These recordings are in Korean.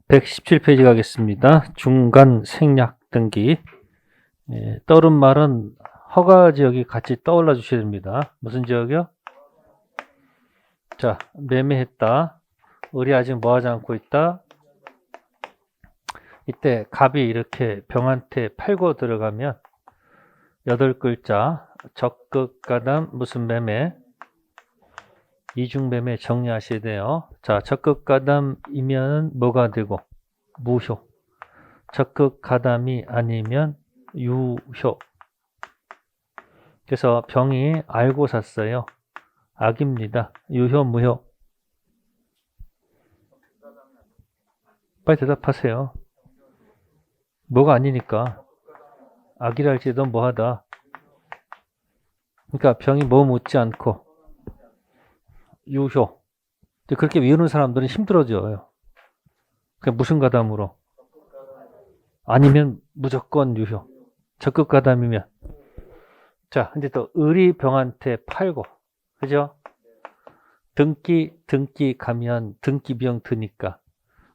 117페이지 가겠습니다. 중간 생략 등기. 떠오른 말은 허가 지역이 같이 떠올라 주셔야 됩니다. 무슨 지역이요? 자, 매매했다. 을이 아직 뭐 하지 않고 있다. 이때 갑이 이렇게 병한테 팔고 들어가면 8글자 적극 가담 무슨 매매 이중 매매 정리하셔야 돼요. 자, 적극 가담이면 뭐가 되고 무효. 적극 가담이 아니면 유효. 그래서 병이 알고 샀어요. 악입니다. 유효, 무효. 빨리 대답하세요. 뭐가 아니니까. 악이라 할지도 뭐하다. 그러니까 병이 뭐 묻지 않고 유효. 그렇게 외우는 사람들은 힘들어져요. 그냥 무슨 가담으로. 아니면 무조건 유효. 적극 가담이면. 자, 근데 또 을이 병한테 팔고, 그죠? 등기 가면 등기 비용 드니까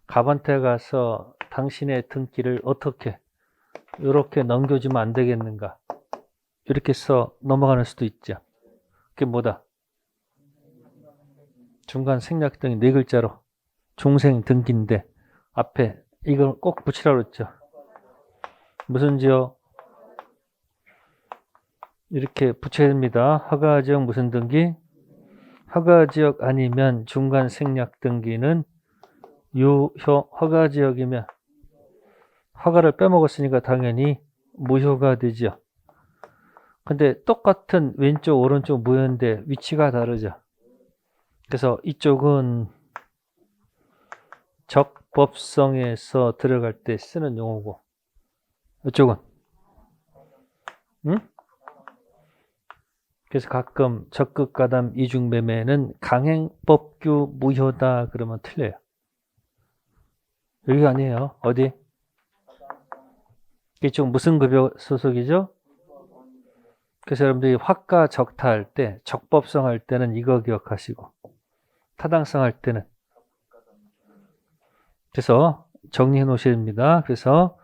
갑한테 가서 당신의 등기를 어떻게 이렇게 넘겨주면 안 되겠는가? 이렇게 해서 넘어가는 수도 있죠. 그게 뭐다? 중간 생략 등이 4글자로 중생 등기인데 앞에 이걸 꼭 붙이라고 그랬죠. 무슨 지역? 이렇게 붙여야 됩니다. 허가지역 무슨 등기? 허가지역 아니면 중간 생략 등기는 유효. 허가지역이면 허가를 빼먹었으니까 당연히 무효가 되죠. 근데 똑같은 왼쪽 오른쪽 무효인데 위치가 다르죠. 그래서 이쪽은 적법성에서 들어갈 때 쓰는 용어고 이쪽은 응? 그래서 가끔 적극 가담 이중 매매는 강행법규 무효다 그러면 틀려요. 여기가 아니에요. 어디? 이쪽 무슨 급여 소속이죠? 그래서 여러분들이 확가 적타 할 때 적법성 할 때는 이거 기억하시고 타당성 할 때는 그래서 정리해 놓으셔야 됩니다. 그래서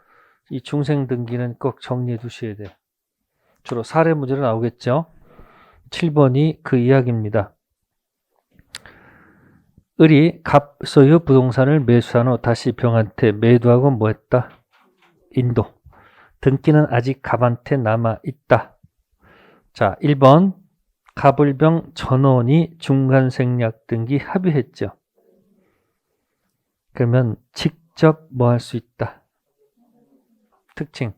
이 중생 등기는 꼭 정리해 두셔야 돼요. 주로 사례 문제로 나오겠죠. 7번이 그 이야기입니다. 을이 갑 소유 부동산을 매수한 후 다시 병한테 매도하고 뭐 했다? 인도. 등기는 아직 갑한테 남아 있다. 자, 1번 갑을병 전원이 중간생략 등기 합의했죠. 그러면 직접 뭐 할 수 있다. 특징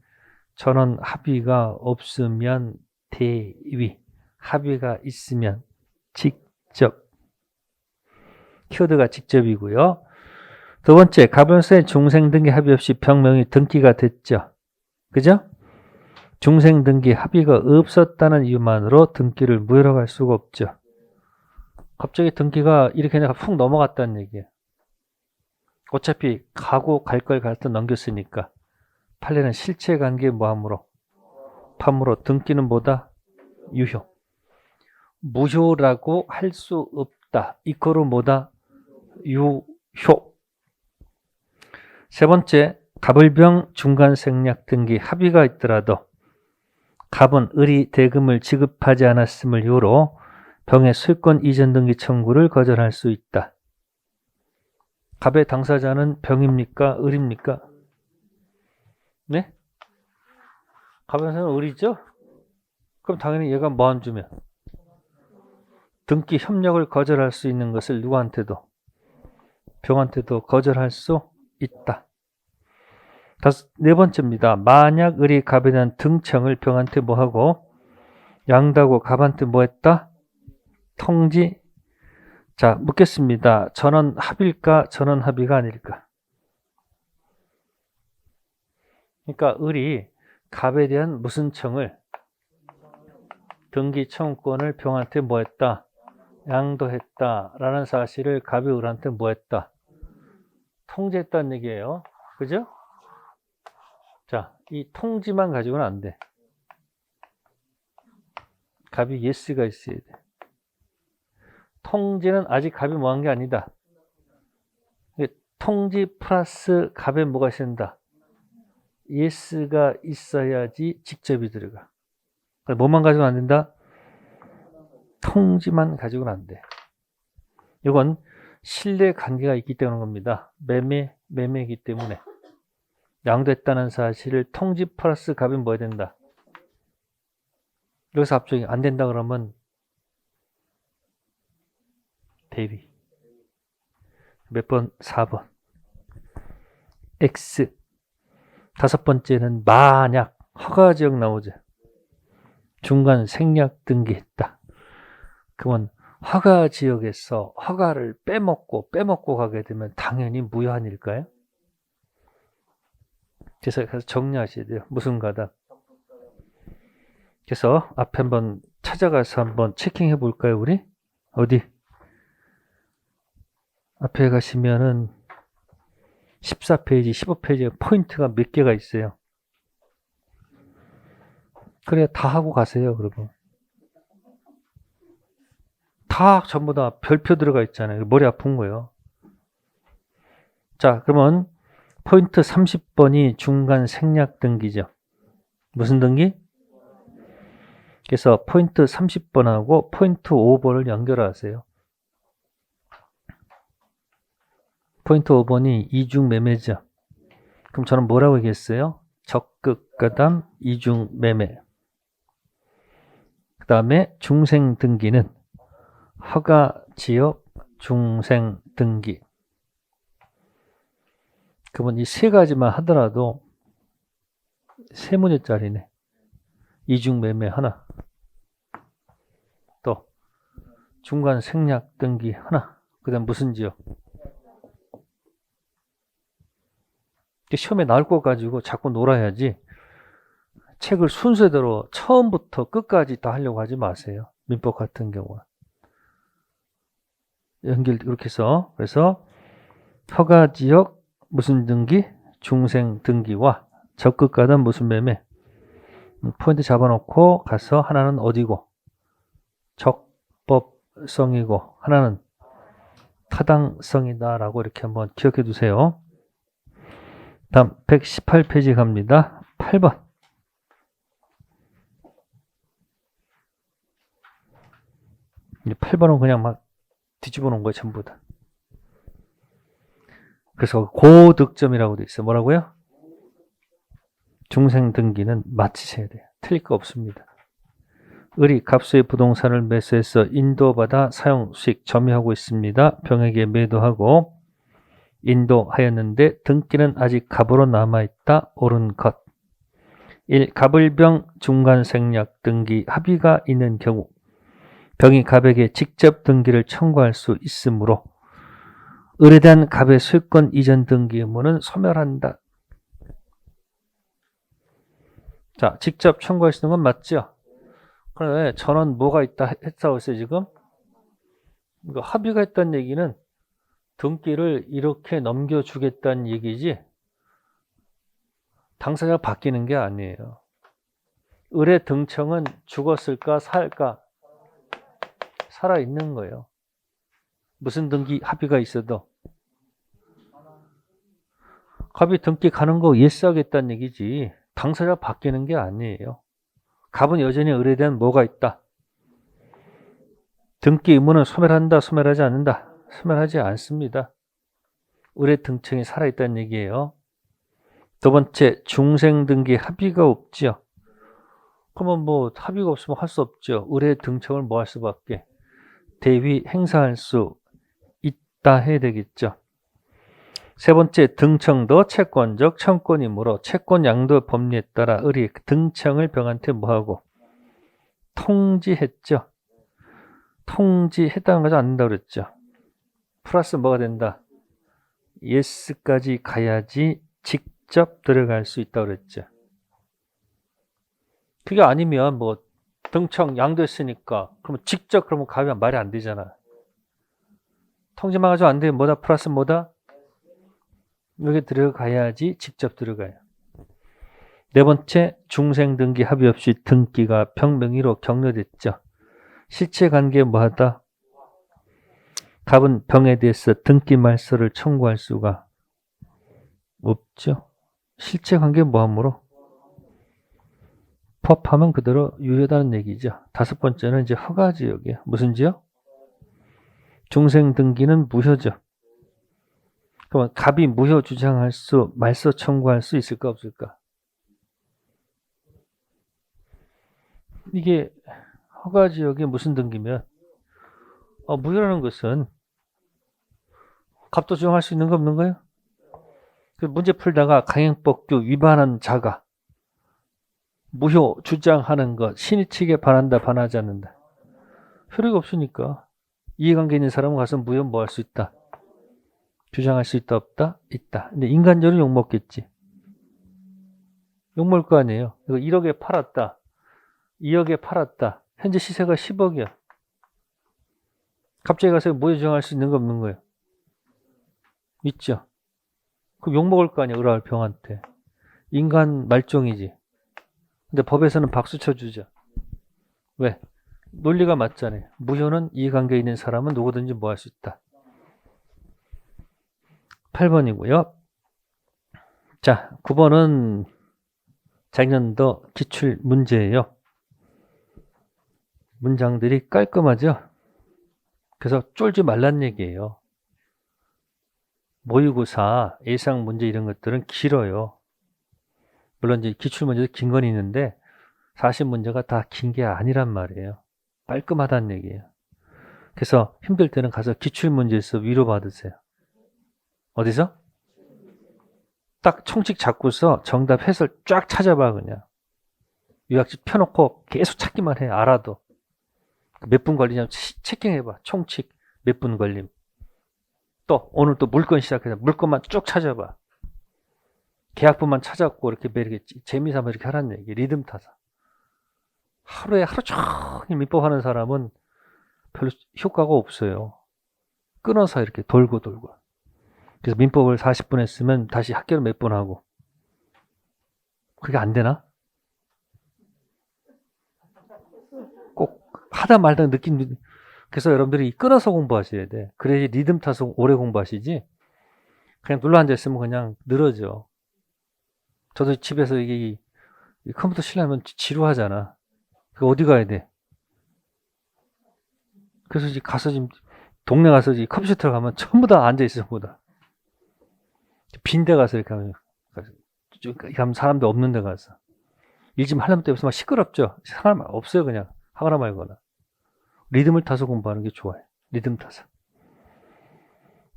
전원 합의가 없으면 대위, 합의가 있으면 직접. 키워드가 직접이고요. 두 번째, 갑을세 중생 등기 합의 없이 병명이 등기가 됐죠. 그죠? 중생 등기 합의가 없었다는 이유만으로 등기를 무효라고 할 수가 없죠. 갑자기 등기가 이렇게 그냥 훅 넘어갔다는 얘기예요. 어차피 가고 갈 걸 갈 때 넘겼으니까 판례는 실체관계 뭐함으로 판으로 등기는 뭐다? 유효. 무효라고 할 수 없다. 이거로 뭐다? 유효. 세 번째, 갑을병 중간생략 등기 합의가 있더라도 갑은 을이 대금을 지급하지 않았음을 이유로 병의 소유권 이전 등기 청구를 거절할 수 있다. 갑의 당사자는 병입니까? 을입니까? 네? 갑의 당사자는 을이죠? 그럼 당연히 얘가 뭐 안 주면? 등기 협력을 거절할 수 있는 것을 누구한테도? 병한테도 거절할 수 있다. 네 번째입니다. 만약 을이 갑에 대한 등청을 병한테 뭐하고? 양다고 갑한테 뭐 했다? 통지. 자, 묻겠습니다. 전원 합일까? 전원 합의가 아닐까? 그러니까 을이 갑에 대한 무슨 청을 등기 청구권을 병한테 뭐 했다? 양도했다 라는 사실을 갑이 을한테 뭐 했다? 통지했다는 얘기예요. 그죠? 자, 이 통지만 가지고는 안 돼. 갑이 예스가 있어야 돼. 통지는 아직 갑이 뭐 한 게 아니다. 통지 플러스 갑에 뭐가 있는다? yes가 있어야지 직접이 들어가. 뭐만 가지고는 안 된다? 통지만 가지고는 안 돼. 이건 신뢰 관계가 있기 때문인 겁니다. 매매이기 때문에. 양도했다는 사실을 통지 플러스 갑이 뭐 해야 된다? 여기서 앞쪽이 안 된다 그러면 대비. 몇 번? 4번. X. 다섯 번째는 만약 허가지역 나오죠. 중간 생략 등기했다. 그러면 허가지역에서 허가를 빼먹고 가게 되면 당연히 무효한일까요? 그래서 정리하셔야 돼요. 무슨 가다. 그래서 앞에 한번 찾아가서 한번 체킹해 볼까요, 우리? 어디? 앞에 가시면은 14페이지, 15페이지에 포인트가 몇 개가 있어요. 그래, 다 하고 가세요, 그러면. 다 전부 다 별표 들어가 있잖아요. 머리 아픈 거예요. 자, 그러면 포인트 30번이 중간 생략 등기죠. 무슨 등기? 그래서 포인트 30번하고 포인트 5번을 연결하세요. 포인트 5번이 이중 매매죠. 그럼 저는 뭐라고 얘기했어요? 적극 가담 이중 매매. 그 다음에 중생 등기는 허가 지역 중생 등기. 그러면 이 세 가지만 하더라도 세 문제짜리네. 이중 매매 하나. 또 중간 생략 등기 하나. 그 다음 무슨 지역? 시험에 나올 거 가지고 자꾸 놀아야지. 책을 순서대로 처음부터 끝까지 다 하려고 하지 마세요. 민법 같은 경우는. 연결 이렇게 해서 그래서 허가지역 무슨 등기? 중생 등기와 적극 가담 무슨 매매? 포인트 잡아놓고 가서 하나는 어디고? 적법성이고 하나는 타당성이다 라고 이렇게 한번 기억해 두세요. 다음 118페이지 갑니다. 8번. 이제 8번은 그냥 막 뒤집어 놓은 거예요, 전부 다. 그래서 고득점이라고 돼 있어요. 뭐라고요? 중생 등기는 마치셔야 돼요. 틀릴 거 없습니다. 을이 갑수의 부동산을 매수해서 인도받아 사용 수익 점유하고 있습니다. 병에게 매도하고 인도하였는데 등기는 아직 갑으로 남아있다. 옳은 것. 1. 갑을병 중간 생략 등기 합의가 있는 경우 병이 갑에게 직접 등기를 청구할 수 있으므로 을에 대한 갑의 소유권 이전 등기 의무는 소멸한다. 자, 직접 청구할 수 있는 건 맞죠? 그런데 전원 뭐가 있다 했다고 했어요, 지금? 이거 합의가 있다는 얘기는 등기를 이렇게 넘겨주겠다는 얘기지 당사자가 바뀌는 게 아니에요. 을의 등청은 죽었을까 살까? 살아있는 거예요. 무슨 등기 합의가 있어도 갑이 등기 가는 거 예스하겠다는 얘기지 당사자가 바뀌는 게 아니에요. 갑은 여전히 을에 대한 뭐가 있다? 등기 의무는 소멸한다, 소멸하지 않는다? 소멸하지 않습니다. 을의 등청이 살아있다는 얘기예요. 두 번째, 중생 등기 합의가 없죠. 그러면 뭐 합의가 없으면 할 수 없죠. 을의 등청을 뭐 할 수밖에? 대위 행사할 수 있다 해야 되겠죠. 세 번째, 등청도 채권적 청권이므로 채권 양도 법리에 따라 을이 등청을 병한테 뭐하고? 통지했죠. 통지했다는 거죠. 안 된다고 그랬죠. 플러스 뭐가 된다? 예스까지 가야지 직접 들어갈 수 있다고 그랬죠. 그게 아니면 뭐 등청 양도했으니까 그러면 직접 그러면 가면 말이 안 되잖아. 통지만 가지고 안 되면 뭐다? 플러스 뭐다? 여기 들어가야지 직접 들어가요. 네 번째, 중생 등기 합의 없이 등기가 병명의로 격려됐죠. 실체관계 뭐하다? 갑은 병에 대해서 등기 말소를 청구할 수가 없죠. 실제 관계 모함으로 포함하면 그대로 유효하다는 얘기죠. 다섯 번째는 이제 허가 지역이에요. 무슨 지역? 중생 등기는 무효죠. 그러면 갑이 무효 주장할 수, 말소 청구할 수 있을까 없을까? 이게 허가 지역에 무슨 등기면 무효라는 것은 갑도 주장할 수 있는 거 없는 거예요? 그 문제 풀다가 강행법규 위반한 자가 무효 주장하는 것 신의치게 반한다 반하지 않는다. 효력이 없으니까 이해관계 있는 사람은 가서 무효 뭐 할 수 있다. 주장할 수 있다 없다? 있다. 근데 인간적으로 욕먹겠지. 욕먹을 거 아니에요. 이거 1억에 팔았다. 2억에 팔았다. 현재 시세가 10억이야. 갑자기 가서 무효 주장할 수 있는 거 없는 거예요. 있죠. 그럼 욕먹을 거 아니야. 을알 병한테. 인간 말종이지. 근데 법에서는 박수 쳐주죠. 왜? 논리가 맞잖아요. 무효는 이해관계 있는 사람은 누구든지 뭐 할 수 있다. 8번이고요. 자, 9번은 작년도 기출 문제예요. 문장들이 깔끔하죠? 그래서 쫄지 말란 얘기예요. 모의고사, 예상 문제 이런 것들은 길어요. 물론 이제 기출 문제도 긴 건 있는데 40문제가 다 긴 게 아니란 말이에요. 깔끔하다는 얘기예요. 그래서 힘들 때는 가서 기출 문제에서 위로받으세요. 어디서? 딱 총칙 잡고서 정답 해설 쫙 찾아봐 그냥. 요약집 펴놓고 계속 찾기만 해. 알아도. 몇 분 걸리냐면 체킹해봐. 총칙 몇 분 걸림. 또 오늘 또 물건 시작해서 물건만 쭉 찾아봐. 계약부만 찾았고 이렇게 매일 재미삼아 이렇게 하라는 얘기. 리듬 타서. 하루에 하루 종일 민법하는 사람은 별로 효과가 없어요. 끊어서 이렇게 돌고. 그래서 민법을 40분 했으면 다시 학교를 몇 번 하고. 그게 안 되나? 꼭 하다 말다 느낀. 그래서 여러분들이 끊어서 공부하셔야 돼. 그래야지 리듬 타서 오래 공부하시지. 그냥 눌러 앉아있으면 그냥 늘어져. 저도 집에서 이게 컴퓨터 치려면 지루하잖아. 그 어디 가야 돼? 그래서 이제 가서 지금 동네 가서 이제 컴퓨터 가면 전부 다 앉아있어, 전부 다. 빈데 가서 이렇게 하면 사람도 없는 데 가서. 일 좀 하려면 또 옆에서 막 시끄럽죠? 사람 없어요, 그냥. 하거나 말거나. 리듬을 타서 공부하는 게 좋아요. 리듬 타서.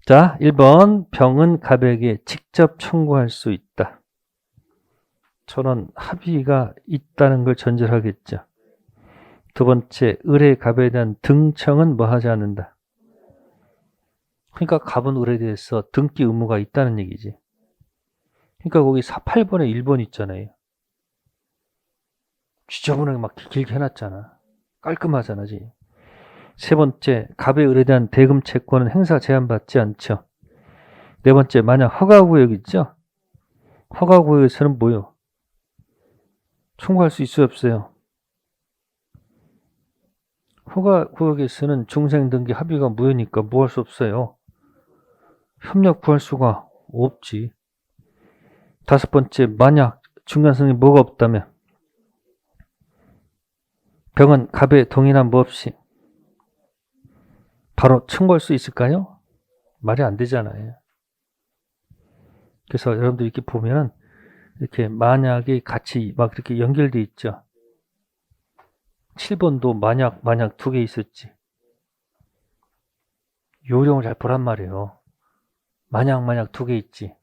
자, 1번. 병은 갑에게 직접 청구할 수 있다. 저는 합의가 있다는 걸 전제로 하겠죠. 두 번째, 을의 갑에 대한 등청은 뭐 하지 않는다. 그러니까 갑은 을에 대해서 등기 의무가 있다는 얘기지. 그러니까 거기 8번에 1번 있잖아요. 지저분하게 막 길게 해놨잖아. 깔끔하잖아, 지금. 세 번째, 갑의 을에 대한 대금 채권은 행사 제한받지 않죠. 네 번째, 만약 허가구역 있죠? 허가구역에서는 뭐요? 청구할 수 있어요, 없어요? 허가구역에서는 중생등기 합의가 무효니까 뭐 할 수 없어요. 협력 구할 수가 없지. 다섯 번째, 만약 중간성이 뭐가 없다면 병은 갑의 동의나 뭐 없이 바로 청구할 수 있을까요? 말이 안 되잖아요. 그래서 여러분들 이렇게 보면은 이렇게 만약이 같이 막 이렇게 연결돼 있죠. 7번도 만약 두 개 있었지. 요령을 잘 보란 말이에요. 만약 두 개 있지.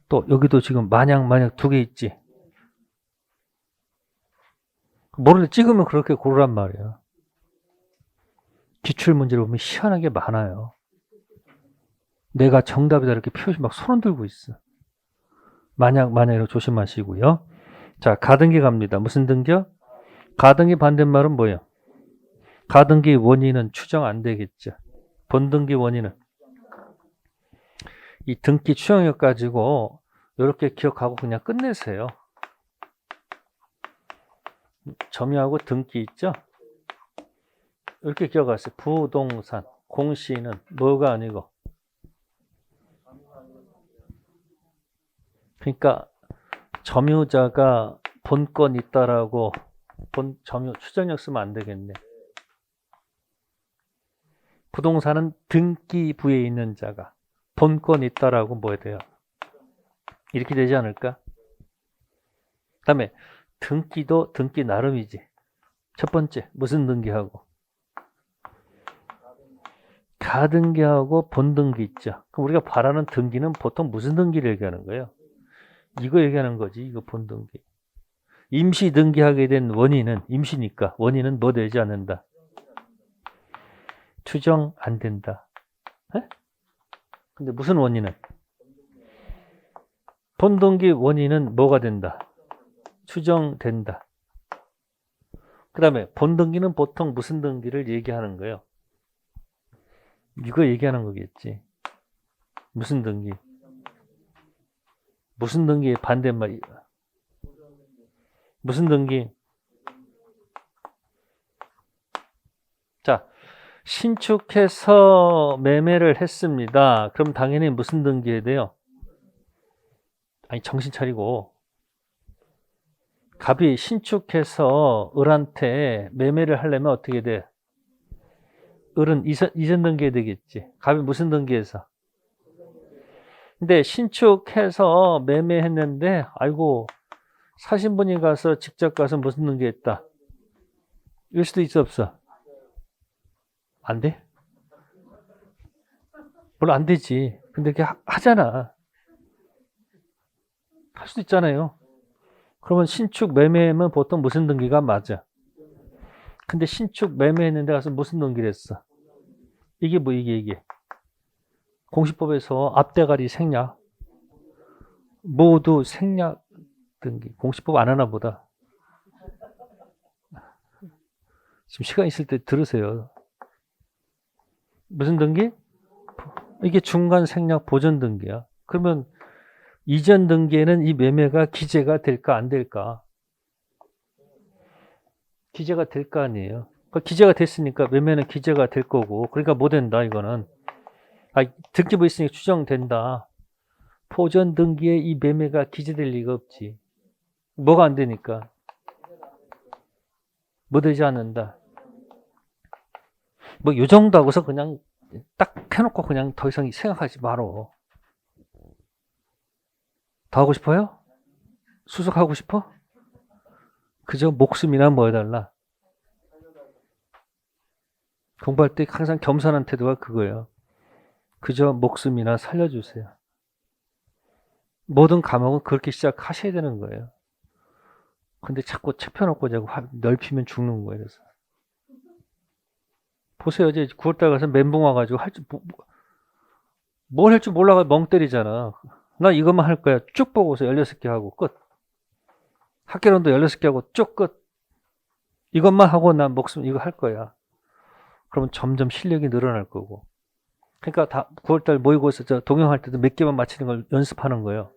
또 여기도 지금 만약 두 개 있지. 뭐를 찍으면 그렇게 고르란 말이에요. 기출문제를 보면 희한하게 많아요. 내가 정답이다 이렇게 표시 막 손을 들고 있어. 만약으로 조심하시고요. 자, 가등기 갑니다. 무슨 등기요? 가등기 반대말은 뭐예요? 가등기 원인은 추정 안 되겠죠. 본등기 원인은 이 등기 추정력 가지고 이렇게 기억하고 그냥 끝내세요. 점유하고 등기 있죠? 이렇게 기억하세요. 부동산, 공시는 뭐가 아니고 그러니까 점유자가 본권 있다라고 점유 추정력 쓰면 안 되겠네. 부동산은 등기부에 있는 자가 본권 있다라고 뭐 해야 돼요? 이렇게 되지 않을까? 그다음에 등기도 등기 나름이지. 첫 번째 무슨 등기하고? 가등기하고 본등기 있죠. 그럼 우리가 바라는 등기는 보통 무슨 등기를 얘기하는 거예요? 이거 얘기하는 거지. 이거 본등기. 임시 등기하게 된 원인은 임시니까 원인은 뭐 되지 않는다. 추정 안 된다. 에? 근데 무슨 원인은? 본등기 원인은 뭐가 된다. 추정된다. 그 다음에 본등기는 보통 무슨 등기를 얘기하는 거예요? 이거 얘기하는 거겠지. 무슨 등기? 무슨 등기의 반대말? 무슨 등기? 자, 신축해서 매매를 했습니다. 그럼 당연히 무슨 등기해야 돼요? 아니, 정신 차리고. 갑이 신축해서 을한테 매매를 하려면 어떻게 돼? 을은 이전 등기해야 되겠지. 갑이 무슨 등기해서? 근데 신축해서 매매했는데 아이고 사신분이 가서 직접 가서 무슨 등기했다. 이럴 수도 있어 없어? 안 돼? 물론 안 되지. 근데 이렇게 하잖아. 할 수도 있잖아요. 그러면 신축 매매하면 보통 무슨 등기가 맞아? 근데 신축 매매했는데 가서 무슨 등기를 했어? 이게 뭐 이게 공시법에서 앞대가리 생략 모두 생략 등기. 공시법 안 하나 보다. 지금 시간 있을 때 들으세요. 무슨 등기? 이게 중간 생략 보전 등기야. 그러면 이전 등기에는 이 매매가 기재가 될까 안 될까? 기재가 될 거 아니에요. 기재가 됐으니까 매매는 기재가 될 거고, 그러니까 뭐 된다 이거는. 등기부 있으니까 추정된다. 보전 등기에 이 매매가 기재될 리가 없지. 뭐가 안 되니까? 뭐 되지 않는다. 뭐 요 정도 하고서 그냥 딱 해놓고 그냥 더 이상 생각하지 말어. 더 하고 싶어요? 수석하고 싶어? 그저 목숨이나 뭐 해달라. 공부할 때 항상 겸손한 태도가 그거예요. 그저 목숨이나 살려주세요. 모든 과목은 그렇게 시작하셔야 되는 거예요. 근데 자꾸 책 펴놓고 자꾸 넓히면 죽는 거예요. 그래서 보세요. 이제 9월달 가서 멘붕 와가지고 뭘 할 줄 몰라가 멍 때리잖아. 나 이것만 할 거야. 쭉 보고서 16개 하고 끝. 학개론도 16개 하고 쭉 끝. 이것만 하고 난 목숨 이거 할 거야. 그러면 점점 실력이 늘어날 거고. 그러니까 다 9월달 모이고서 저 동영할 때도 몇 개만 맞히는 걸 연습하는 거예요.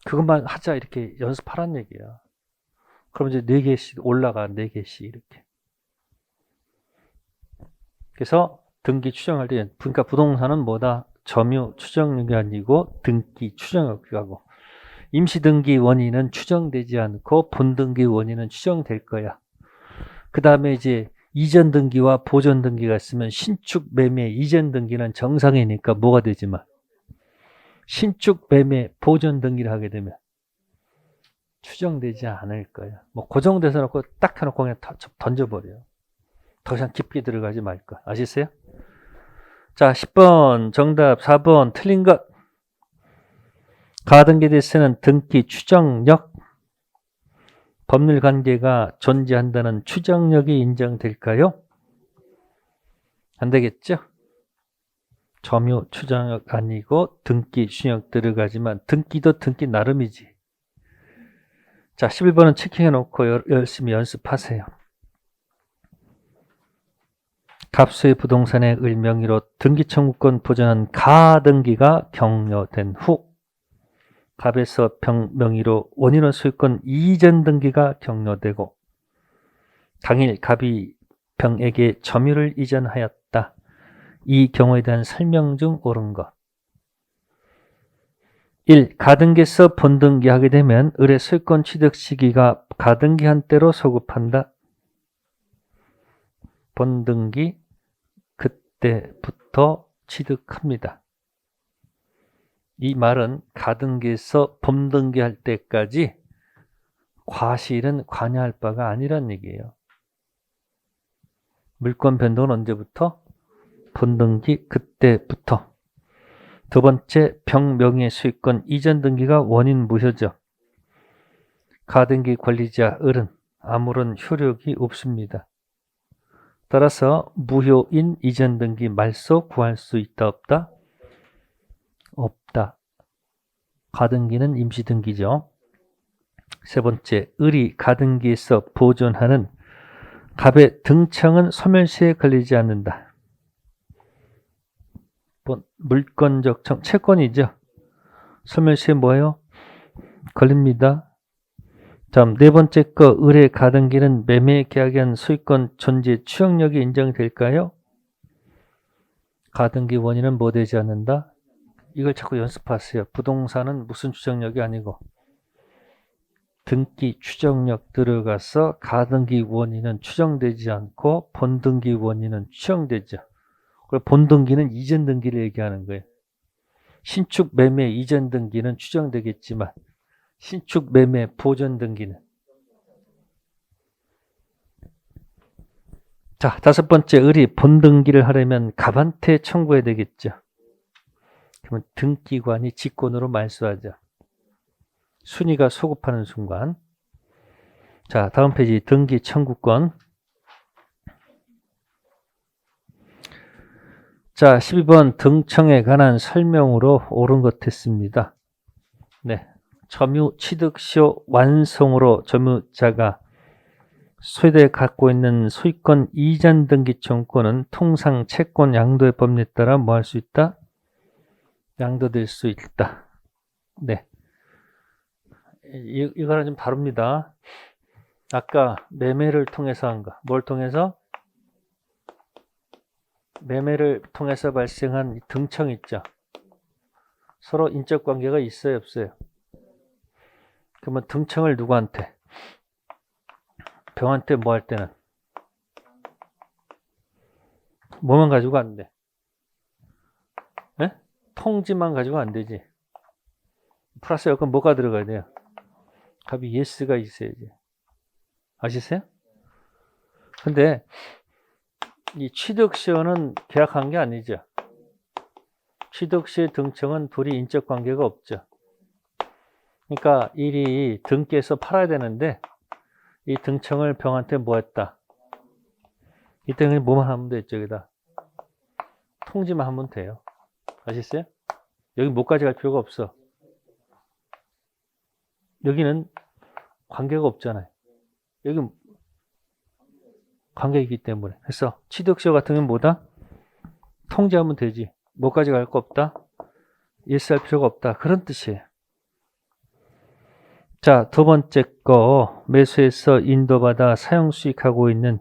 그것만 하자 이렇게 연습하란 얘기야. 그럼 이제 4개씩 올라가 4개씩 이렇게. 그래서 등기 추정할 때 그러니까 부동산은 뭐다? 점유 추정력이 아니고 등기 추정력이고 임시 등기 원인은 추정되지 않고 본등기 원인은 추정될 거야. 그 다음에 이제 이전 등기와 보전 등기가 있으면 신축 매매 이전 등기는 정상이니까 뭐가 되지만 신축 매매 보전 등기를 하게 되면 추정되지 않을 거야. 뭐 고정돼서 놓고 딱 해놓고 그냥 던져버려요. 더 이상 깊게 들어가지 말 거. 아시겠어요? 자, 10번 정답 4번 틀린 것. 가등기에 대해서는 등기 추정력 법률 관계가 존재한다는 추정력이 인정될까요? 안 되겠죠? 점유 추정력 아니고 등기 추정력 들어가지만 등기도 등기 나름이지. 자, 11번은 체킹해 놓고 열심히 연습하세요. 갑수의 부동산의 을 명의로 등기 청구권 보전한 가등기가 격려된 후 갑에서 병 명의로 원인원 소유권 이전 등기가 격려되고 당일 갑이 병에게 점유를 이전하였다. 이 경우에 대한 설명 중 옳은 것. 1. 가등기에서 본등기하게 되면 을의 소유권 취득 시기가 가등기한 때로 소급한다. 본등기 그때부터 취득합니다. 이 말은 가등기에서 본등기할 때까지 과실은 관여할 바가 아니란 얘기예요. 물권 변동은 언제부터? 본등기 그때부터. 두 번째, 병명의 소유권 이전 등기가 원인 무효죠. 가등기 권리자 을은 아무런 효력이 없습니다. 따라서 무효인 이전 등기 말소 구할 수 있다 없다? 없다. 가등기는 임시 등기죠. 세 번째, 을이 가등기에서 보존하는 갑의 등청은 소멸시에 걸리지 않는다. 물권적 채권이죠. 소멸시에 뭐예요? 걸립니다. 다음 네 번째 거, 을의 가등기는 매매 계약한 소유권 존재 추정력이 인정될까요? 가등기 원인은 뭐 되지 않는다? 이걸 자꾸 연습하세요. 부동산은 무슨 추정력이 아니고 등기 추정력 들어가서 가등기 원인은 추정되지 않고 본등기 원인은 추정되죠. 그리고 본등기는 이전 등기를 얘기하는 거예요. 신축 매매 이전 등기는 추정되겠지만 신축 매매 보존 등기는. 자, 다섯 번째, 을이 본등기를 하려면 갑한테 청구해야 되겠죠. 그러면 등기관이 직권으로 말소하죠. 순위가 소급하는 순간. 자, 다음 페이지 등기 청구권. 자, 12번 등청에 관한 설명으로 옳은 것 했습니다. 네. 점유 취득시효 완성으로 점유자가 소유자에 갖고 있는 소유권 이전 등기 청구권은 통상 채권 양도의 법리에 따라 뭐 할 수 있다? 양도될 수 있다. 네. 이거는 좀 다릅니다. 아까 매매를 통해서 한 거. 뭘 통해서? 매매를 통해서 발생한 등청 있죠. 서로 인적 관계가 있어요, 없어요? 그러면 등청을 누구한테? 병한테 뭐 할 때는? 뭐만 가지고 안 돼? 네? 통지만 가지고 안 되지. 플러스 여건 뭐가 들어가야 돼요? 갑이 예스가 있어야지. 아시세요? 근데 이 취득시효는 계약한 게 아니죠. 취득시의 등청은 둘이 인적 관계가 없죠. 그러니까 일이 등기에서 팔아야 되는데 이 등청을 병한테 뭐 했다? 이때 그냥 뭐만 하면 되죠. 여기다 통지만 하면 돼요. 아시겠어요? 여기 뭐까지 갈 필요가 없어. 여기는 관계가 없잖아요. 여기 관계이기 때문에. 그래서 취득시효 같은 경우는 뭐다? 통지하면 되지. 뭐까지 갈 거 없다? 예스할 필요가 없다. 그런 뜻이에요. 자, 두 번째 거, 매수해서 인도받아 사용 수익하고 있는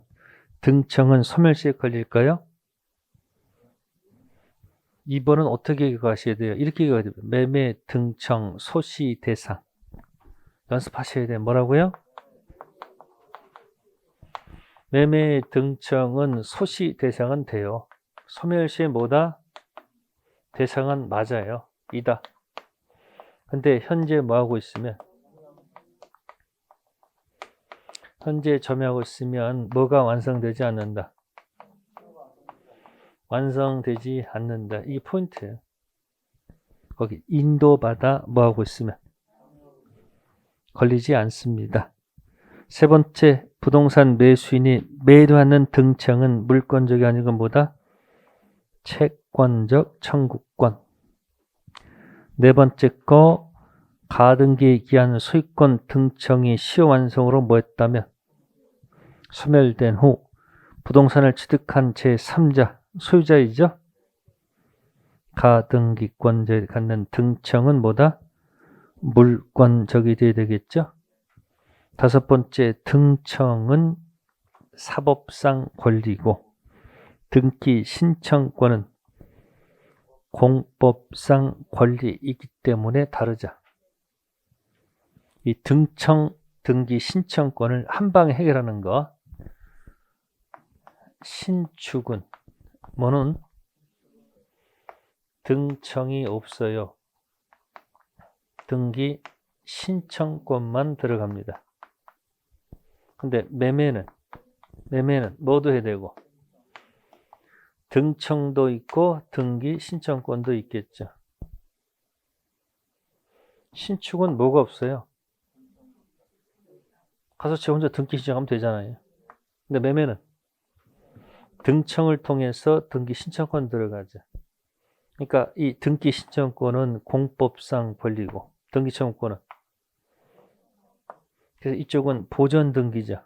등청은 소멸시에 걸릴까요? 2번은 어떻게 가셔야 돼요? 이렇게 가야 돼요. 매매 등청 소시 대상. 연습하셔야 돼요. 뭐라고요? 매매 등청은 소시 대상은 돼요. 소멸시에 뭐다? 대상은 맞아요. 이다. 근데 현재 뭐 하고 있으면? 현재 점유하고 있으면 뭐가 완성되지 않는다? 완성되지 않는다. 이게 포인트예요. 거기 인도받아 뭐 하고 있으면 걸리지 않습니다. 세 번째, 부동산 매수인이 매도하는 등청은 물권적이 아니고 뭐다? 채권적 청구권. 네 번째 거, 가등기에 기한 소유권 등청이 시효 완성으로 뭐 했다면? 소멸된 후 부동산을 취득한 제3자 소유자이죠. 가등기권자에 갖는 등청은 뭐다? 물권적이 돼야 되겠죠. 다섯 번째, 등청은 사법상 권리고 등기 신청권은 공법상 권리이기 때문에 다르자. 이 등청, 등기, 신청권을 한 방에 해결하는 거. 신축은 뭐는 등청이 없어요. 등기, 신청권만 들어갑니다. 근데 매매는 뭐도 해야 되고 등청도 있고 등기, 신청권도 있겠죠. 신축은 뭐가 없어요. 가서 제 혼자 등기 신청하면 되잖아요. 근데 매매는 등청을 통해서 등기, 신청권 들어가죠. 그러니까 이 등기, 신청권은 공법상 권리고 등기, 청구권은 그래서 이쪽은 보전 등기죠.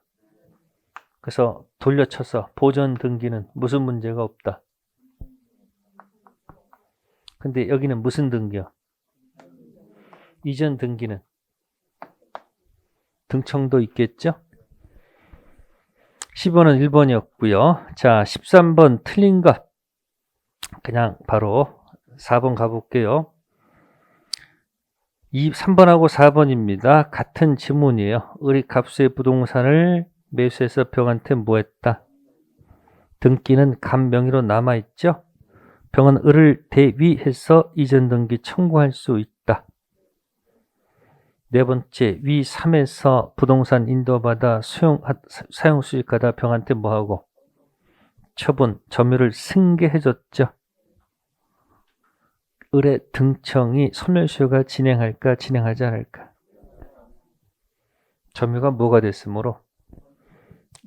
그래서 돌려쳐서 보전 등기는 무슨 문제가 없다. 근데 여기는 무슨 등기요? 이전 등기는 등청도 있겠죠? 10번은 1번이었고요. 자, 13번 틀린 것. 그냥 바로 4번 가볼게요. 3번하고 4번입니다. 같은 지문이에요. 을이 갑수의 부동산을 매수해서 병한테 뭐 했다? 등기는 갑 명의로 남아있죠? 병은 을을 대위해서 이전 등기 청구할 수 있다. 네 번째, 위 3에서 부동산 인도받아 사용 수익하다 병한테 뭐하고? 처분, 점유를 승계해줬죠. 을의 등청이 소멸시효가 진행할까 진행하지 않을까? 점유가 뭐가 됐으므로?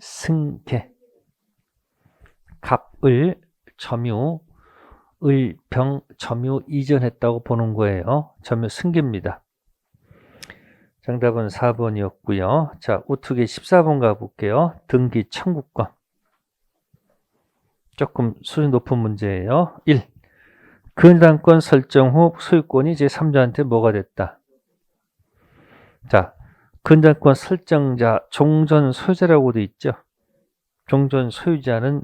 승계. 갑을 점유, 을, 병, 점유 이전했다고 보는 거예요. 점유 승계입니다. 정답은 4번이었고요. 자, 우투기 14번 가볼게요. 등기 청구권. 조금 수준 높은 문제예요. 1. 근당권 설정 후 소유권이 제3자한테 뭐가 됐다? 자, 근당권 설정자, 종전 소유자라고 돼 있죠? 종전 소유자는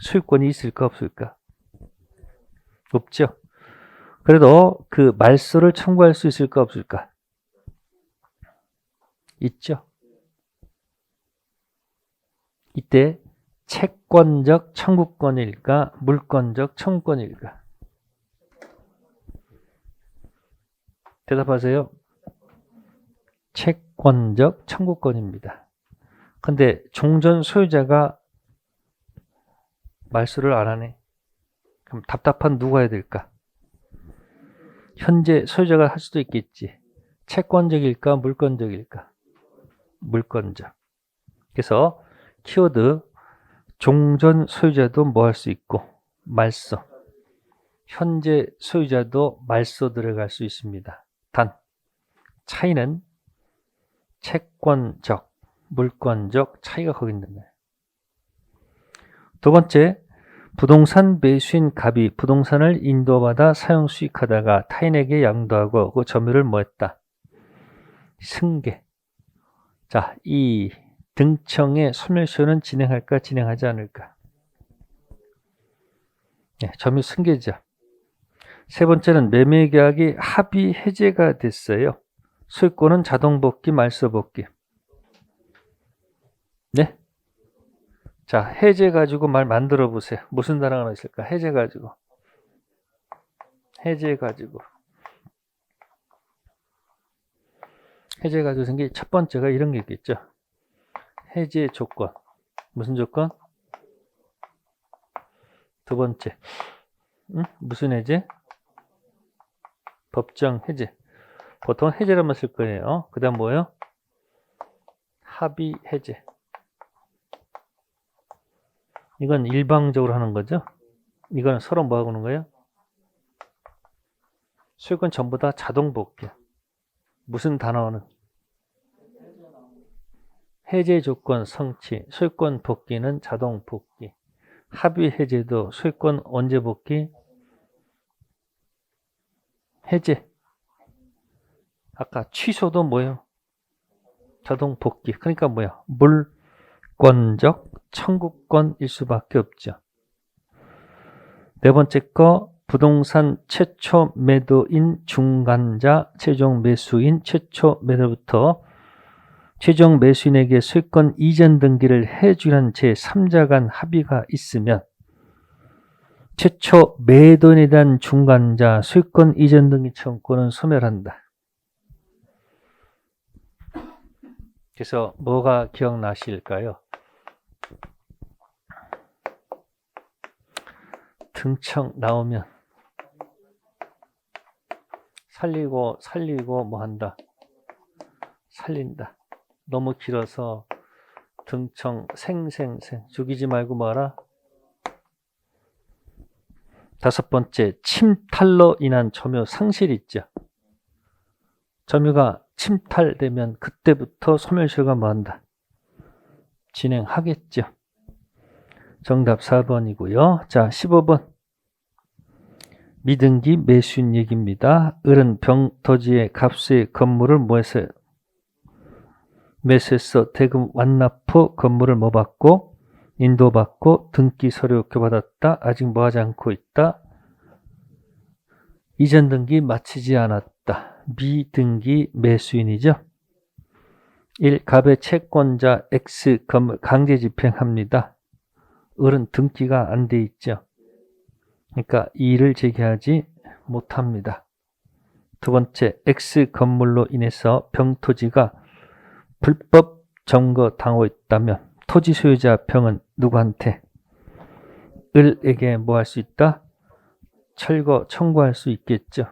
소유권이 있을까 없을까? 없죠? 그래도 그 말소를 청구할 수 있을까 없을까? 있죠? 이때 채권적 청구권일까? 물권적 청구권일까? 대답하세요. 채권적 청구권입니다. 근데 종전 소유자가 말소를 안 하네. 그럼 답답한 누가 해야 될까? 현재 소유자가 할 수도 있겠지. 채권적일까? 물권적일까? 물권적. 그래서 키워드 종전 소유자도 뭐 할 수 있고 말소. 현재 소유자도 말소 들어갈 수 있습니다. 단 차이는 채권적, 물권적 차이가 거기 있는 거예요. 두 번째, 부동산 매수인 갑이 부동산을 인도받아 사용 수익하다가 타인에게 양도하고 그 점유를 뭐 했다? 승계. 자, 이 등청의 소멸시효는 진행할까 진행하지 않을까? 네, 점유 승계죠. 세 번째는 매매계약이 합의 해제가 됐어요. 소유권은 자동 복귀, 말소 복귀. 네? 자, 해제 가지고 말 만들어 보세요. 무슨 단어가 하나 있을까? 해제 가지고. 해제 가지고. 해제 가지고 생긴 첫 번째가 이런 게 있겠죠. 해제 조건. 무슨 조건? 두 번째. 무슨 해제? 법정 해제. 보통 해제라만 쓸 거예요. 그 다음 뭐예요? 합의 해제. 이건 일방적으로 하는 거죠. 이거는 서로 뭐 하고 있는 거예요? 소유권 전부 다 자동 복귀. 무슨 단어는? 해제 조건 성취. 소유권 복귀는 자동 복귀. 합의 해제도 소유권 언제 복귀? 해제. 아까 취소도 뭐예요? 자동 복귀. 그러니까 뭐야? 물권적 청구권일 수밖에 없죠. 네 번째 거 부동산 최초 매도인 중간자, 최종 매수인, 최초 매도부터 최종 매수인에게 소유권 이전 등기를 해주란 제3자 간 합의가 있으면 최초 매도인에 대한 중간자 소유권 이전 등기 청구는 소멸한다. 그래서 뭐가 기억나실까요? 등청 나오면 살리고 뭐 한다? 살린다. 너무 길어서 등청 죽이지 말고 뭐하라? 5번째, 침탈로 인한 점유 상실 있죠. 점유가 침탈되면 그때부터 소멸시효가 뭐한다? 진행하겠죠. 정답 4번이고요. 자, 15번. 미등기 매수인 얘기입니다. 을은 병토지의 값의 건물을 뭐해서 매수해서 대금 완납 후 건물을 뭐 받고 인도받고 등기 서류 교받았다. 아직 뭐 하지 않고 있다. 이전 등기 마치지 않았다. 미등기 매수인이죠. 1. 갑의 채권자 X 건물 강제 집행합니다. 을은 등기가 안 돼 있죠. 그러니까 이의를 제기하지 못합니다. 두 번째, X 건물로 인해서 병토지가 불법 점거 당하고 있다면 토지 소유자 병은 누구한테? 을에게 뭐 할 수 있다? 철거 청구할 수 있겠죠.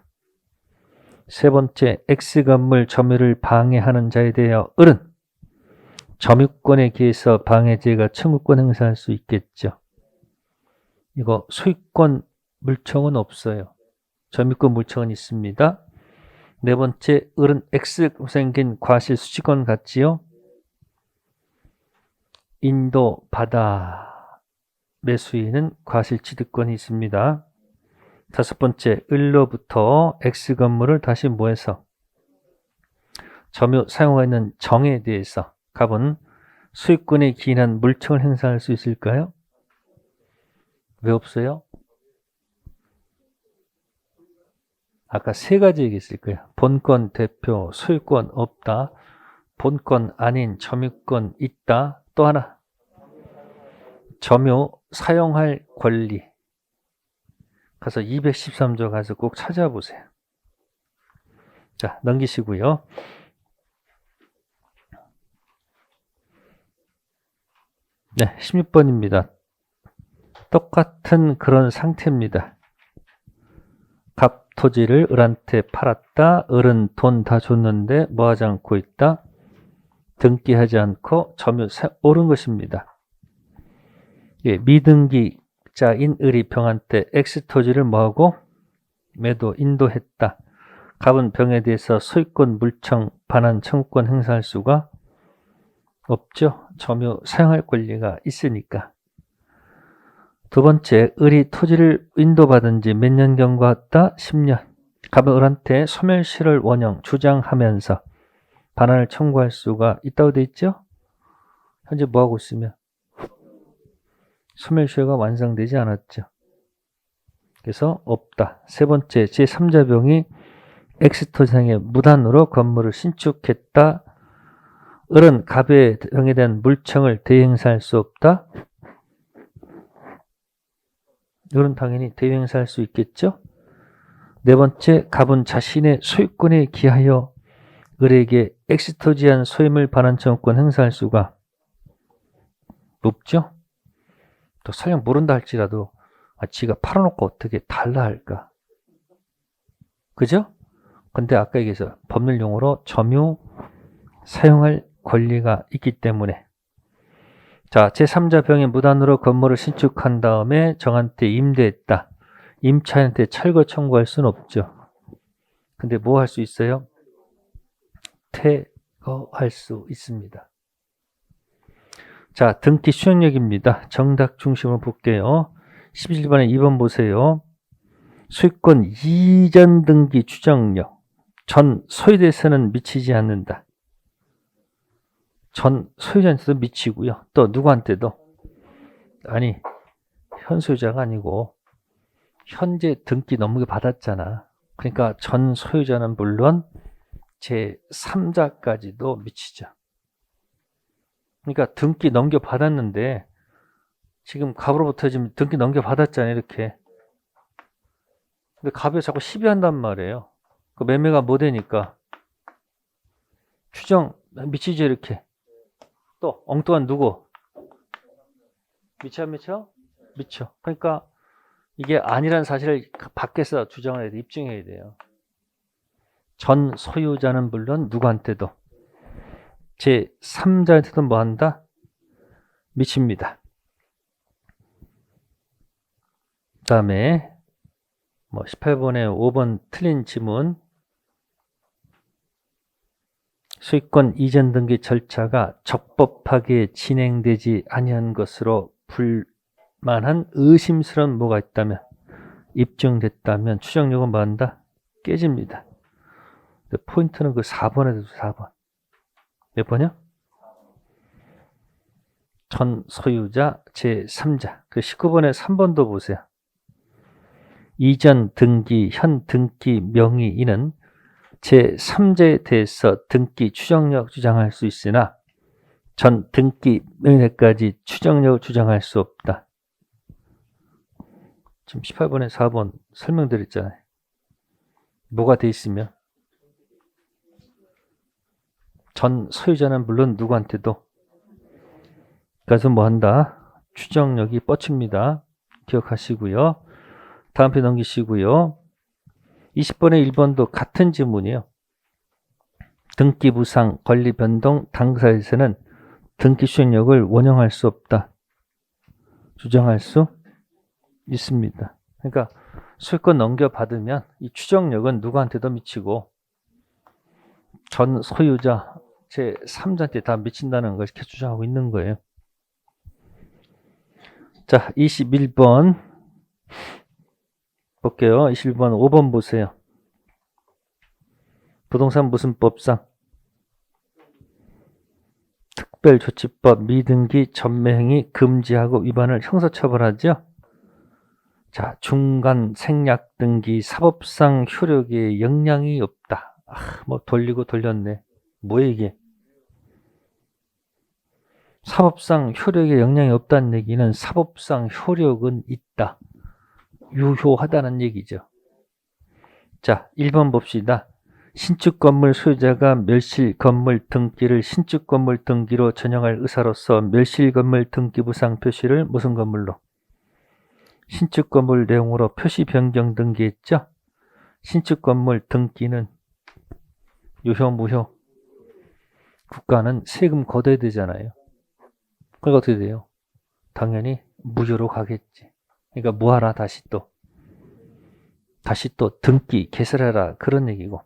세 번째, X 건물 점유를 방해하는 자에 대하여 을은 점유권에 기해서 방해죄가 청구권 행사할 수 있겠죠. 이거 소유권 물청은 없어요. 점유권 물청은 있습니다. 네 번째, 을은 X로 생긴 과실 수취권 같지요. 인도 받아 매수인은 과실 취득권이 있습니다. 다섯 번째, 을로부터 X 건물을 다시 뭐해서 점유 사용하는 정에 대해서 갑은 소유권에 기인한 물청을 행사할 수 있을까요? 왜 없어요? 아까 세 가지 얘기했을 거예요. 본권 대표, 소유권 없다. 본권 아닌 점유권 있다. 또 하나, 점유 사용할 권리. 가서 213조 가서 꼭 찾아보세요. 자, 넘기시고요. 네, 16번입니다. 똑같은 그런 상태입니다. 갑 토지를 을한테 팔았다. 을은 돈 다 줬는데 뭐 하지 않고 있다? 등기하지 않고 점유 옳은 것입니다. 예, 미등기자인 을이 병한테 X 토지를 뭐하고? 매도, 인도했다. 갑은 병에 대해서 소유권 물청, 반환 청구권 행사할 수가 없죠. 점유 사용할 권리가 있으니까. 두 번째, 을이 토지를 인도받은 지 몇 년 경과했다? 10년. 갑은 을한테 소멸시를 원형 주장하면서 반환을 청구할 수가 있다고 돼 있죠? 현재 뭐하고 있으면? 소멸시효가 완성되지 않았죠. 그래서 없다. 세 번째, 제3자 병이 X토지상에 무단으로 건물을 신축했다. 을은 갑의 병에 대한 물청을 대행사할 수 없다. 을은 당연히 대행사할 수 있겠죠. 네 번째, 갑은 자신의 소유권에 기하여 을에게 X토지한 소유물 반환 청구권 행사할 수가 없죠. 또 설령 모른다 할지라도 지가 팔아놓고 어떻게 달라 할까? 그죠? 근데 아까 얘기해서 법률 용어로 점유 사용할 권리가 있기 때문에. 자, 제3자 병이 무단으로 건물을 신축한 다음에 정한테 임대했다. 임차인한테 철거 청구할 수는 없죠. 근데 뭐 할 수 있어요? 퇴거할 수 있습니다. 자, 등기 수용력입니다. 정답 중심으로 볼게요. 11번에 2번 보세요. 소유권 이전 등기 추정력. 전 소유자에서는 미치지 않는다. 전 소유자한테도 미치고요. 또 누구한테도? 아니, 현 소유자가 아니고 현재 등기 넘겨받았잖아. 그러니까 전 소유자는 물론 제3자까지도 미치죠. 그러니까 등기 넘겨받았는데 지금 갑으로부터 지금 등기 넘겨받았잖아요. 이렇게. 근데 갑이 자꾸 시비한단 말이에요. 그 매매가 못 되니까. 추정 미치죠. 이렇게. 또 엉뚱한 누구? 미쳐 안 미쳐? 미쳐. 그러니까 이게 아니란 사실을 밖에서 주장을 해야 돼. 입증해야 돼요. 전 소유자는 물론 누구한테도 제3자한테도 뭐 한다? 미칩니다. 그 다음에 18번에 5번 틀린 지문. 수익권 이전 등기 절차가 적법하게 진행되지 아니한 것으로 불만한 의심스러운 뭐가 있다면, 입증됐다면 추정력은 뭐 한다? 깨집니다. 포인트는 그 4번에도 4번. 몇 번이요? 전 소유자 제3자. 그 19번에 3번도 보세요. 이전 등기, 현 등기 명의인은 제3자에 대해서 등기 추정력 주장할 수 있으나 전 등기 명의인까지 추정력을 주장할 수 없다. 지금 18번에 4번 설명드렸잖아요. 뭐가 돼 있으면 전 소유자는 물론 누구한테도, 그래서 뭐 한다? 추정력이 뻗칩니다. 기억하시고요. 다음 편 넘기시고요. 20번에 1번도 같은 지문이에요. 등기 부상, 권리 변동, 당사에서는 등기 수익력을 원형할 수 없다. 주장할 수 있습니다. 그러니까 소유권 넘겨받으면 이 추정력은 누구한테도 미치고 전 소유자 제3자한테 다 미친다는 걸 이렇게 주장하고 있는 거예요. 자, 21번 볼게요. 21번 5번 보세요. 부동산 무슨 법상? 특별조치법 미등기 전매행위 금지하고 위반을 형사처벌하죠. 자, 중간 생략 등기 사법상 효력에 영향이 없다. 뭐 돌리고 돌렸네. 뭐야 이게? 사법상 효력에 영향이 없다는 얘기는 사법상 효력은 있다. 유효하다는 얘기죠. 자, 1번 봅시다. 신축 건물 소유자가 멸실 건물 등기를 신축 건물 등기로 전형할 의사로서 멸실 건물 등기 부상 표시를 무슨 건물로? 신축 건물 내용으로 표시 변경 등기했죠? 신축 건물 등기는 유효, 무효? 국가는 세금 걷어야 되잖아요. 그러니까 어떻게 돼요? 당연히 무효로 가겠지. 그러니까 뭐하라? 다시 또 등기 개설해라, 그런 얘기고.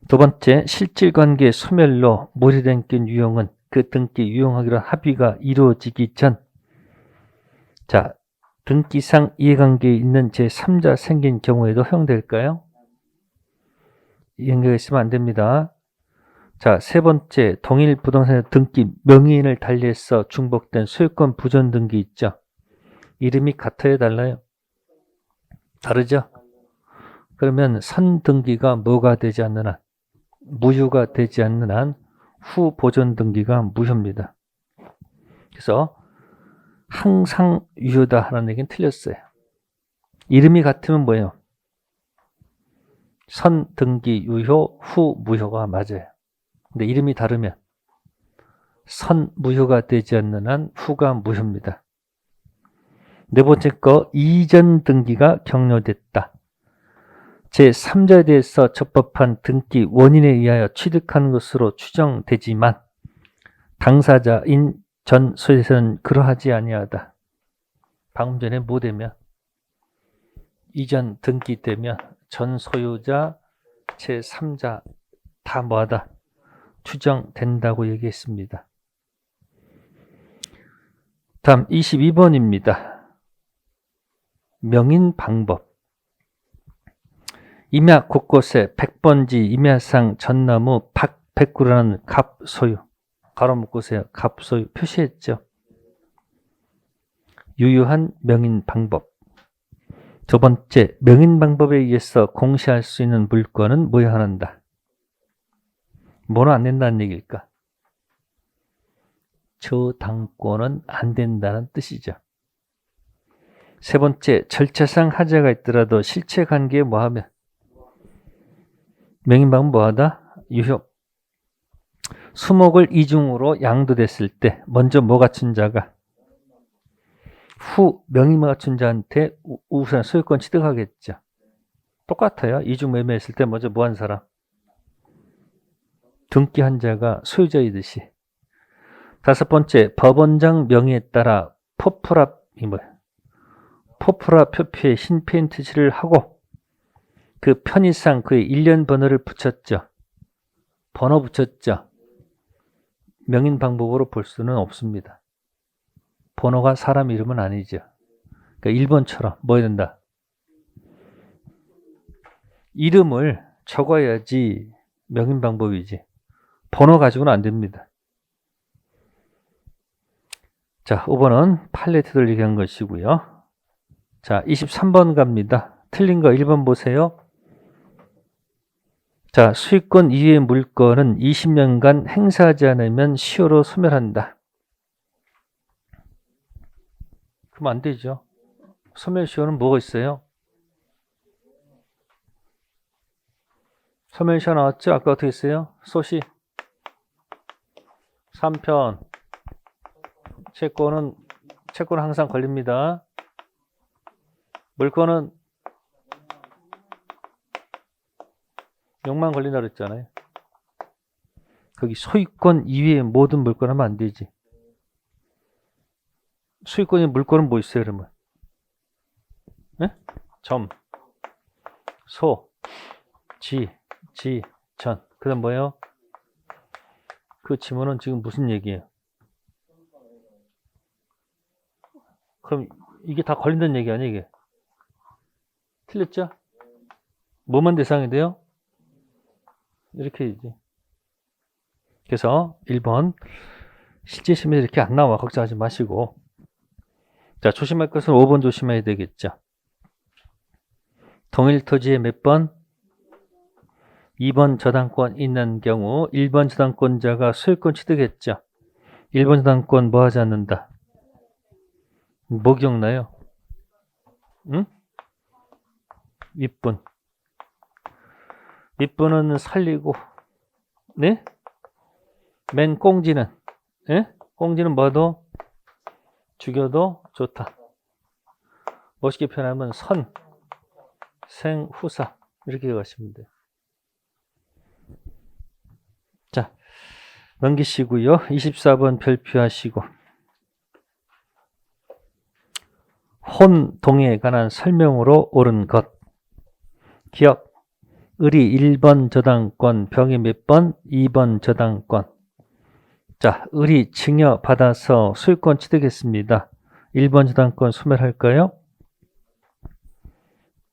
두 번째, 실질관계 소멸로 무효된 유용은 그 등기 유용하기로 합의가 이루어지기 전, 자, 등기상 이해관계에 있는 제3자 생긴 경우에도 허용될까요? 이해관계가 있으면 안 됩니다. 자, 세 번째, 동일 부동산의 등기 명의인을 달리해서 중복된 소유권 부전 등기 있죠? 이름이 같아요, 달라요? 다르죠? 그러면 선등기가 뭐가 되지 않는 한, 무효가 되지 않는 한 후 보존 등기가 무효입니다. 그래서 항상 유효다 하는 얘기는 틀렸어요. 이름이 같으면 뭐예요? 선등기 유효, 후 무효가 맞아요. 근데 이름이 다르면 선 무효가 되지 않는 한 후가 무효입니다. 네 번째 거, 이전 등기가 격려됐다. 제3자에 대해서 적법한 등기 원인에 의하여 취득한 것으로 추정되지만 당사자인 전 소유자는 그러하지 아니하다. 방금 전에 뭐 되면? 이전 등기 되면 전 소유자, 제3자 다 뭐하다? 추정된다고 얘기했습니다. 다음 22번입니다. 명인 방법. 임야 곳곳에 100번지 임야상 전나무 박백구라는 갑소유, 가로 묶으세요. 갑소유 표시했죠. 유효한 명인 방법. 두 번째, 명인 방법에 의해서 공시할 수 있는 물건은 뭐여야 한다? 뭐는 안 된다는 얘기일까? 저당권은 안 된다는 뜻이죠. 세 번째, 절차상 하자가 있더라도 실체 관계에 뭐하면? 명인 방법 뭐하다? 유효. 수목을 이중으로 양도됐을 때 먼저 뭐 갖춘 자가 후 명인 갖춘 자한테 우선 소유권 취득하겠죠. 똑같아요. 이중 매매했을 때 먼저 뭐 한 사람? 등기한 자가 소유자이듯이. 다섯 번째, 법원장 명의에 따라 포프라이 뭐야? 포프라 표피에 흰 페인트 칠을 하고 그 편의상 그의 일련 번호를 붙였죠. 번호 붙였죠. 명인 방법으로 볼 수는 없습니다. 번호가 사람 이름은 아니죠. 그러니까 1번처럼 뭐 해야 된다? 이름을 적어야지 명인 방법이지. 번호 가지고는 안 됩니다. 자, 5번은 팔레트 돌리기 한 것이고요. 자, 23번 갑니다. 틀린 거 1번 보세요. 자, 수익권 이외의 물건은 20년간 행사하지 않으면 시효로 소멸한다. 그럼 안 되죠. 소멸시효는 뭐가 있어요? 소멸시효 나왔죠? 아까 어떻게 했어요? 소시 3편 채권은 항상 걸립니다. 물건은 6만 걸린다 그랬잖아요. 거기 소유권 이외의 모든 물건 하면 안 되지. 소유권의 물건은 뭐 있어요, 그러면? 네? 점, 소, 지, 전. 그 다음 뭐예요? 그 지문은 지금 무슨 얘기예요? 그럼 이게 다 걸린다는 얘기 아니에요, 이게? 틀렸죠? 뭐만 대상이 돼요? 이렇게 이제. 그래서 1번 실제 시험에 이렇게 안 나와. 걱정하지 마시고. 자, 조심할 것은 5번 조심해야 되겠죠. 동일 토지에 몇 번? 2번 저당권 있는 경우 1번 저당권자가 소유권 취득했죠. 1번 저당권 뭐 하지 않는다? 뭐 기억나요? 응? 윗분. 윗분은 살리고, 네? 맨 꽁지는, 예? 꽁지는 뭐도 죽여도 좋다. 멋있게 표현하면 선, 생, 후사. 이렇게 가시면 돼요. 자, 넘기시고요. 24번 별표하시고. 혼동에 관한 설명으로 옳은 것. 기억. 을이 1번 저당권, 병이 몇 번? 2번 저당권. 자, 을이 증여받아서 소유권 취득했습니다. 1번 저당권 소멸할까요?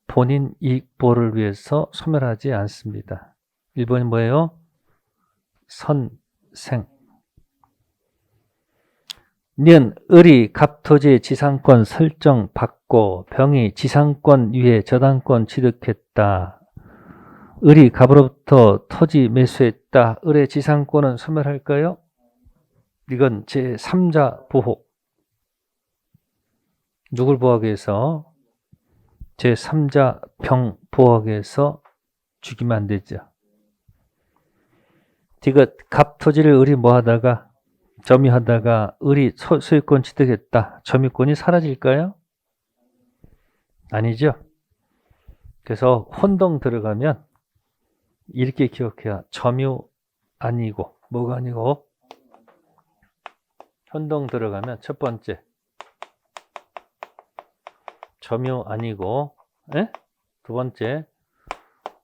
본인 이익보를 위해서 소멸하지 않습니다. 1번이 뭐예요? 선생. 는 을이 갑토지의 지상권 설정받고 병이 지상권 위에 저당권 취득했다. 을이 갑으로부터 토지 매수했다. 을의 지상권은 소멸할까요? 이건 제3자 보호. 누굴 보호하기 위해서? 제3자 병 보호하기 위해서 죽이면 안 되죠. 이거 갑토지를 을이 뭐 하다가 점유하다가 을이 소유권 취득했다. 점유권이 사라질까요? 아니죠. 그래서 혼동 들어가면 이렇게 기억해야 점유 아니고 뭐가 아니고 혼동 들어가면 첫 번째 점유 아니고 에? 두 번째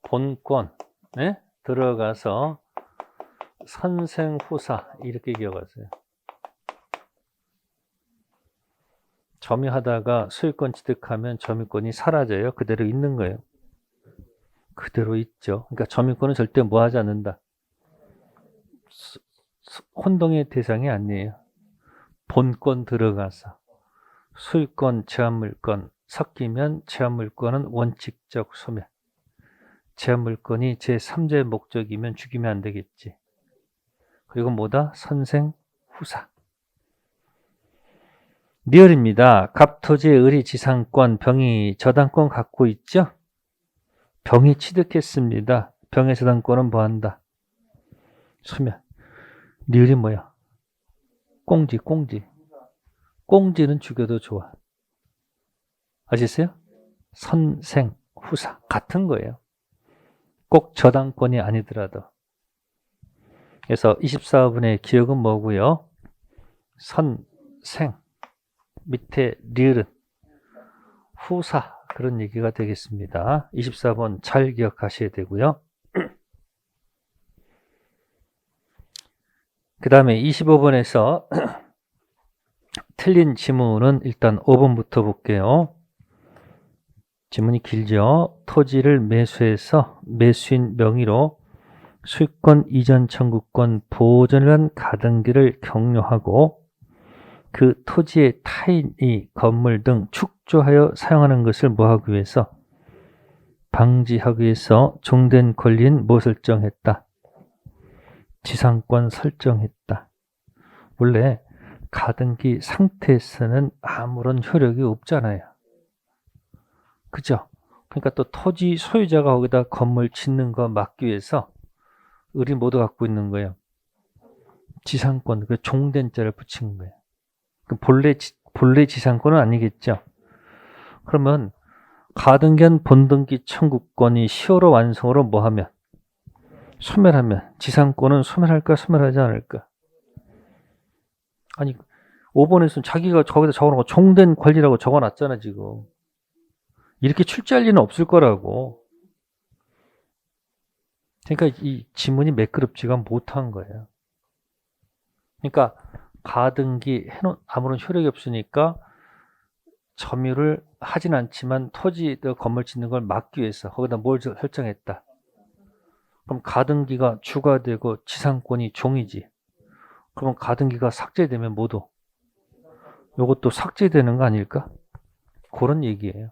본권 에? 들어가서 선생후사 이렇게 기억하세요. 점유하다가 소유권 취득하면 점유권이 사라져요. 그대로 있는 거예요. 그대로 있죠. 그러니까 점유권은 절대 뭐 하지 않는다. 혼동의 대상이 아니에요. 본권 들어가서 소유권, 제한물권, 섞이면 제한물권은 원칙적 소멸. 제한물권이 제3자의 목적이면 죽이면 안 되겠지. 그리고 뭐다? 선생, 후사. 리얼입니다. 갑토지의 을이 지상권, 병이 저당권 갖고 있죠? 병이 취득했습니다. 병의 저당권은 뭐한다? 소멸. 리얼이 뭐야? 꽁지. 꽁지는 죽여도 좋아. 아시겠어요? 선생, 후사. 같은 거예요. 꼭 저당권이 아니더라도. 그래서 24분의 기억은 뭐고요? 선생. 밑에 리을은 후사. 그런 얘기가 되겠습니다. 24번 잘 기억하셔야 되고요. 그 다음에 25번에서 틀린 지문은 일단 5번부터 볼게요. 지문이 길죠. 토지를 매수해서 매수인 명의로 수익권 이전 청구권 보존을 한 가등기를 격려하고 그 토지의 타인이 건물 등 축조하여 사용하는 것을 뭐하기 위해서? 방지하기 위해서 종된 권리인 뭐 설정했다? 지상권 설정했다. 원래 가등기 상태에서는 아무런 효력이 없잖아요. 그죠? 그러니까 또 토지 소유자가 거기다 건물 짓는 거 막기 위해서 을이 모두 갖고 있는 거예요. 지상권, 그 종된 자를 붙인 거예요. 그 본래 지상권은 아니겠죠. 그러면 가등기한 본등기 청구권이 시효로 완성으로 뭐하면? 소멸하면 지상권은 소멸할까 소멸하지 않을까? 아니 5번에서는 자기가 거기다 적어놓고 종된 권리라고 적어놨잖아 지금. 이렇게 출제할 리는 없을 거라고. 그러니까 이 지문이 매끄럽지가 못한 거예요. 그러니까 가등기 해놓은 아무런 효력이 없으니까 점유를 하진 않지만 토지 건물 짓는 걸 막기 위해서 거기다 뭘 설정했다. 그럼 가등기가 주가 되고 지상권이 종이지. 그럼 가등기가 삭제되면 모두 이것도 삭제되는 거 아닐까? 그런 얘기예요.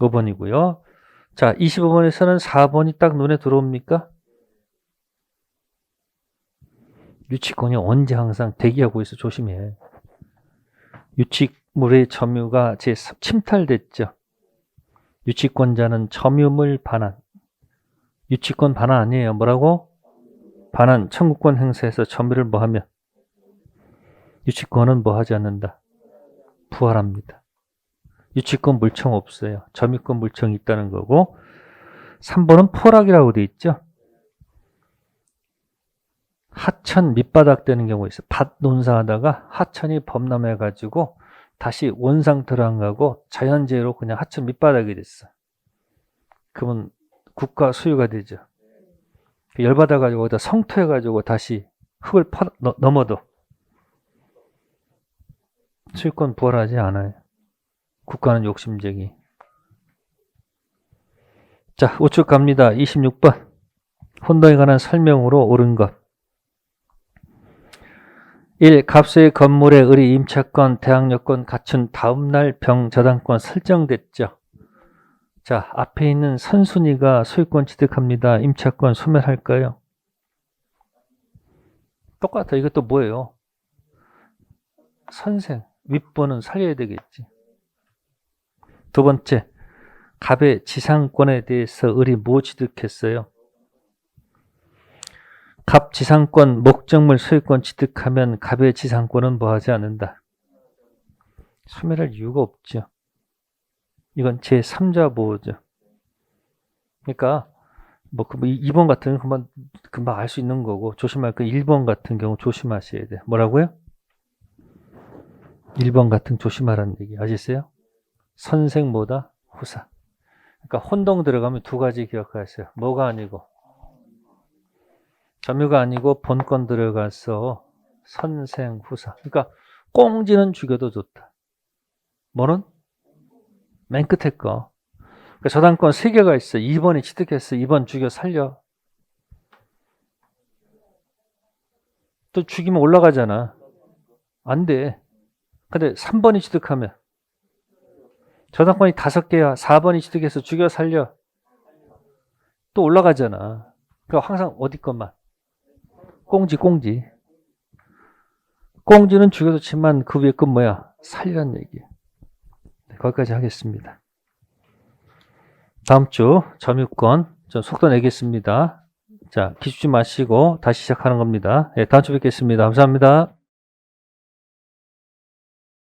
5번이고요. 자, 25번에서는 4번이 딱 눈에 들어옵니까? 유치권이 언제 항상 대기하고 있어. 조심해. 유치물의 점유가 침탈됐죠. 유치권자는 점유물 반환. 유치권 반환 아니에요. 뭐라고? 반환. 청구권 행사에서 점유를 뭐하면? 유치권은 뭐하지 않는다. 부활합니다. 유치권 물청 없어요. 점유권 물청이 있다는 거고 3번은 포락이라고 돼 있죠. 하천 밑바닥 되는 경우 있어요. 밭 논사하다가 하천이 범람해가지고 다시 원상태로 안 가고 자연재해로 그냥 하천 밑바닥이 됐어. 그러면 국가 소유가 되죠. 열받아가지고 거기다 성토해가지고 다시 흙을 넘어도 소유권 부활하지 않아요. 국가는 욕심쟁이. 자, 우측 갑니다. 26번. 혼동에 관한 설명으로 옳은 것. 1. 갑수의 건물에 을이 임차권, 대항력권 갖춘 다음날 병 저당권 설정됐죠. 자, 앞에 있는 선순위가 소유권 취득합니다. 임차권 소멸할까요? 똑같아. 이것도 뭐예요? 선생. 윗번은 살려야 되겠지. 두 번째. 갑의 지상권에 대해서 을이 뭐 취득했어요? 갑 지상권, 목적물 소유권 취득하면 갑의 지상권은 뭐하지 않는다. 소멸할 이유가 없죠. 이건 제3자 보호죠. 그러니까 뭐 2번 같은 건 금방 알 수 있는 거고 조심할 거 1번 같은 경우 조심하셔야 돼. 뭐라고요? 1번 같은 조심하라는 얘기 아시겠어요? 선생 뭐다? 후사. 그러니까 혼동 들어가면 두 가지 기억하세요. 뭐가 아니고 점유가 아니고 본권 들어가서 선생 후사. 그러니까 꽁지는 죽여도 좋다. 뭐는? 맨 끝에 거. 그러니까 저당권 3개가 있어. 2번이 취득했어. 2번 죽여 살려. 또 죽이면 올라가잖아. 안 돼. 근데 3번이 취득하면 저당권이 5개야. 4번이 취득해서 죽여 살려. 또 올라가잖아. 그러니까 항상 어디 것만. 꽁지. 꽁지는 죽여도 치만 그 위에 건 뭐야? 살리란 얘기야. 네, 거기까지 하겠습니다. 다음 주 점유권 좀 속도 내겠습니다. 자, 기죽지 마시고 다시 시작하는 겁니다. 예, 다음 주 뵙겠습니다. 감사합니다.